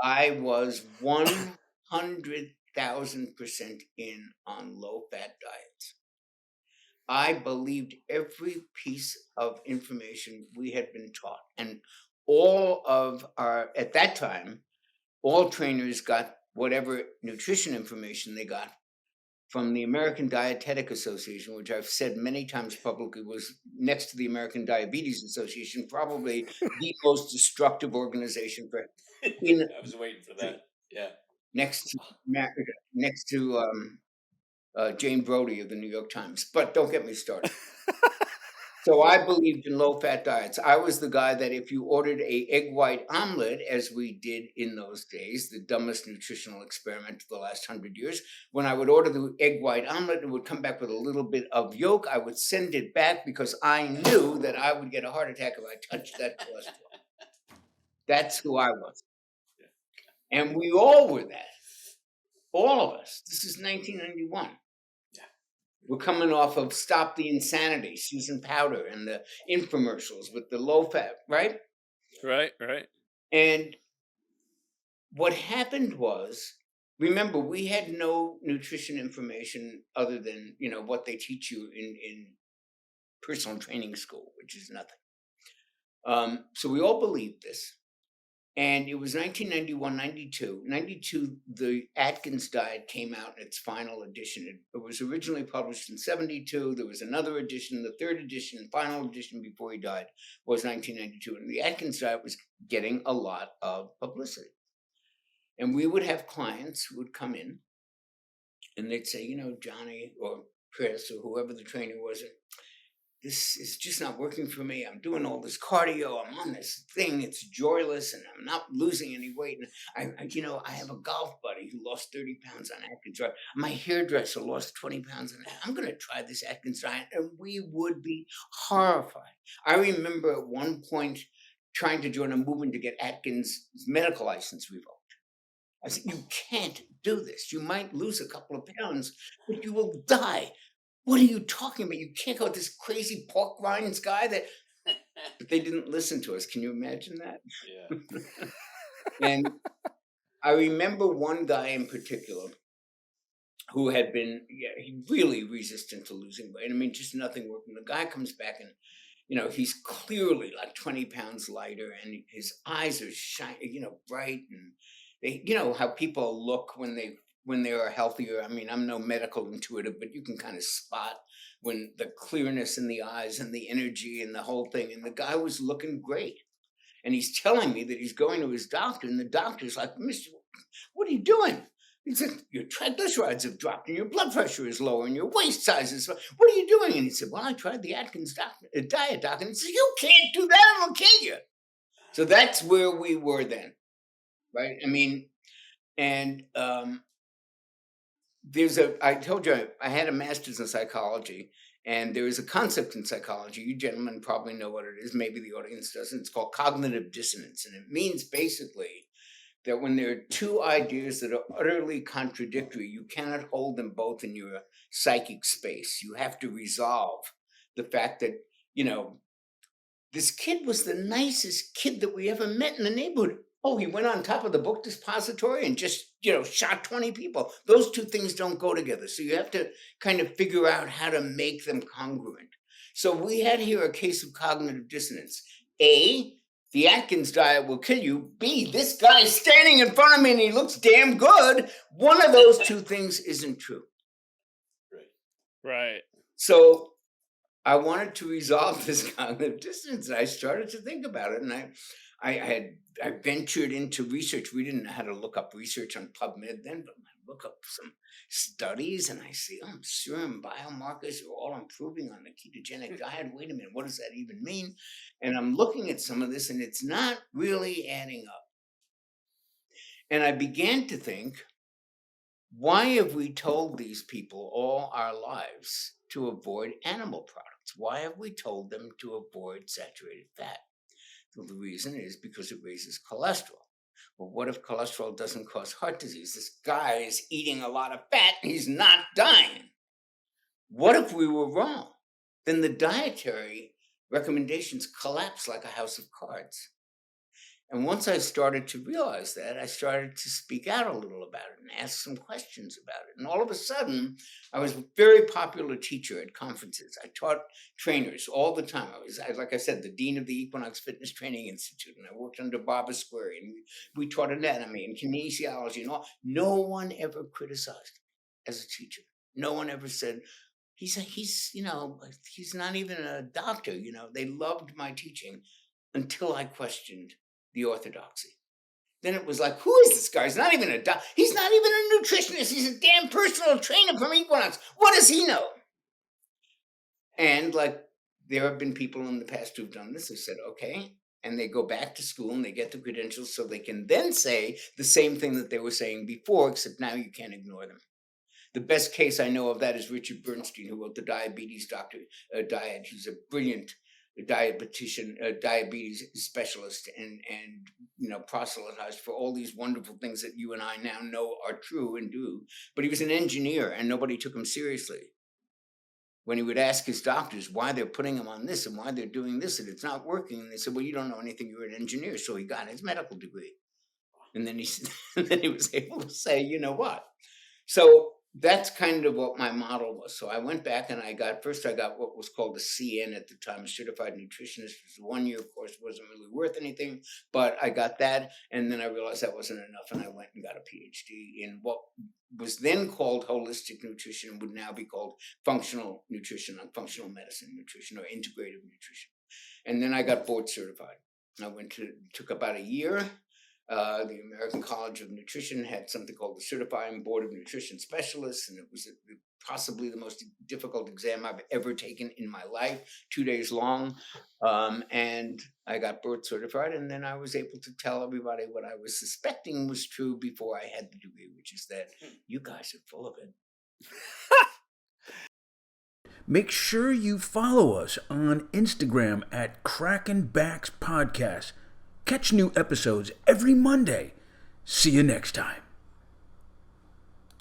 I was 100,000% in on low-fat diets. I believed every piece of information we had been taught. And all of our, at that time, all trainers got whatever nutrition information they got from the American Dietetic Association, which I've said many times publicly was next to the American Diabetes Association, probably the most destructive organization for in I was waiting for that. Yeah. next to next to Jane Brody of the New York Times. But don't get me started. So I believed in low-fat diets. I was the guy that if you ordered a egg white omelet, as we did in those days, the dumbest nutritional experiment of the last 100 years, when I would order the egg white omelet, it would come back with a little bit of yolk. I would send it back because I knew that I would get a heart attack if I touched that cholesterol. That's who I was. And we all were that. All of us. This is 1991. We're coming off of Stop the Insanity, Susan Powder, and the infomercials with the low fat, right? Right. And what happened was, remember, we had no nutrition information other than, what they teach you in personal training school, which is nothing. So we all believed this. And it was 1991, 92. 92, the Atkins diet came out in its final edition. It was originally published in 72. There was another edition, the third edition, final edition before he died was 1992. And the Atkins diet was getting a lot of publicity. And we would have clients who would come in and they'd say, Johnny or Chris or whoever the trainer was, this is just not working for me. I'm doing all this cardio. I'm on this thing. It's joyless, and I'm not losing any weight. And I have a golf buddy who lost 30 pounds on Atkins diet. My hairdresser lost 20 pounds on that. I'm going to try this Atkins diet, and we would be horrified. I remember at one point trying to join a movement to get Atkins' medical license revoked. I said, you can't do this. You might lose a couple of pounds, but you will die. What are you talking about? You can't go with this crazy pork rinds guy that. But they didn't listen to us. Can you imagine that? Yeah. And I remember one guy in particular who had been really resistant to losing weight. I mean, just nothing working. The guy comes back and, he's clearly like 20 pounds lighter and his eyes are shiny, bright. And they, how people look when they are healthier. I mean, I'm no medical intuitive, but you can kind of spot when the clearness in the eyes and the energy and the whole thing. And the guy was looking great. And he's telling me that he's going to his doctor. And the doctor's like, Mister, what are you doing? He said, your triglycerides have dropped and your blood pressure is lower and your waist size is low. What are you doing? And he said, well, I tried the Atkins diet, doc. And he said, you can't do that. It'll kill you. So that's where we were then, right? I mean, and I told you I had a master's in psychology, and there is a concept in psychology. You gentlemen probably know what it is. Maybe the audience doesn't. It's called cognitive dissonance. And it means basically that when there are two ideas that are utterly contradictory, you cannot hold them both in your psychic space. You have to resolve the fact that, this kid was the nicest kid that we ever met in the neighborhood. Oh, he went on top of the book depository and just, shot 20 people. Those two things don't go together. So you have to kind of figure out how to make them congruent. So we had here a case of cognitive dissonance. A, the Atkins diet will kill you. B, this guy is standing in front of me and he looks damn good. One of those two things isn't true. Right. So I wanted to resolve this cognitive dissonance. And I started to think about it. And I ventured into research. We didn't know how to look up research on PubMed then, but I look up some studies and I see, serum biomarkers are all improving on the ketogenic diet. Wait a minute, what does that even mean? And I'm looking at some of this and it's not really adding up. And I began to think, why have we told these people all our lives to avoid animal products? Why have we told them to avoid saturated fat? Well, the reason is because it raises cholesterol. Well, what if cholesterol doesn't cause heart disease? This guy is eating a lot of fat and he's not dying. What if we were wrong? Then the dietary recommendations collapse like a house of cards. And once I started to realize that, I started to speak out a little about it and ask some questions about it. And all of a sudden, I was a very popular teacher at conferences. I taught trainers all the time. Like I said, the dean of the Equinox Fitness Training Institute, and I worked under Barbara Square, and we taught anatomy and kinesiology and all. No one ever criticized me as a teacher. No one ever said, he's not even a doctor. They loved my teaching until I questioned the orthodoxy. Then it was like, who is this guy? He's not even a doctor. He's not even a nutritionist. He's a damn personal trainer from Equinox. What does he know? And like, there have been people in the past who've done this, who said, okay, and they go back to school and they get the credentials so they can then say the same thing that they were saying before, except now you can't ignore them. The best case I know of that is Richard Bernstein, who wrote the Diabetes Diet. He's a brilliant diabetician, diabetes specialist, and proselytized for all these wonderful things that you and I now know are true and do. But he was an engineer, and nobody took him seriously. When he would ask his doctors why they're putting him on this and why they're doing this and it's not working, and they said, well, you don't know anything, you're an engineer. So he got his medical degree. And then he was able to say, you know what? So that's kind of what my model was. So I went back and I got what was called a CN at the time, a certified nutritionist. It was a 1-year course, wasn't really worth anything, but I got that. And then I realized that wasn't enough. And I went and got a PhD in what was then called holistic nutrition, would now be called functional nutrition, functional medicine nutrition, or integrative nutrition. And then I got board certified. I took about a year. The American College of Nutrition had something called the Certifying Board of Nutrition Specialists, and it was possibly the most difficult exam I've ever taken in my life, 2 days long. And I got board certified, and then I was able to tell everybody what I was suspecting was true before I had the degree, which is that you guys are full of it. Make sure you follow us on Instagram at Crackin Backs Podcast. Catch new episodes every Monday. See you next time.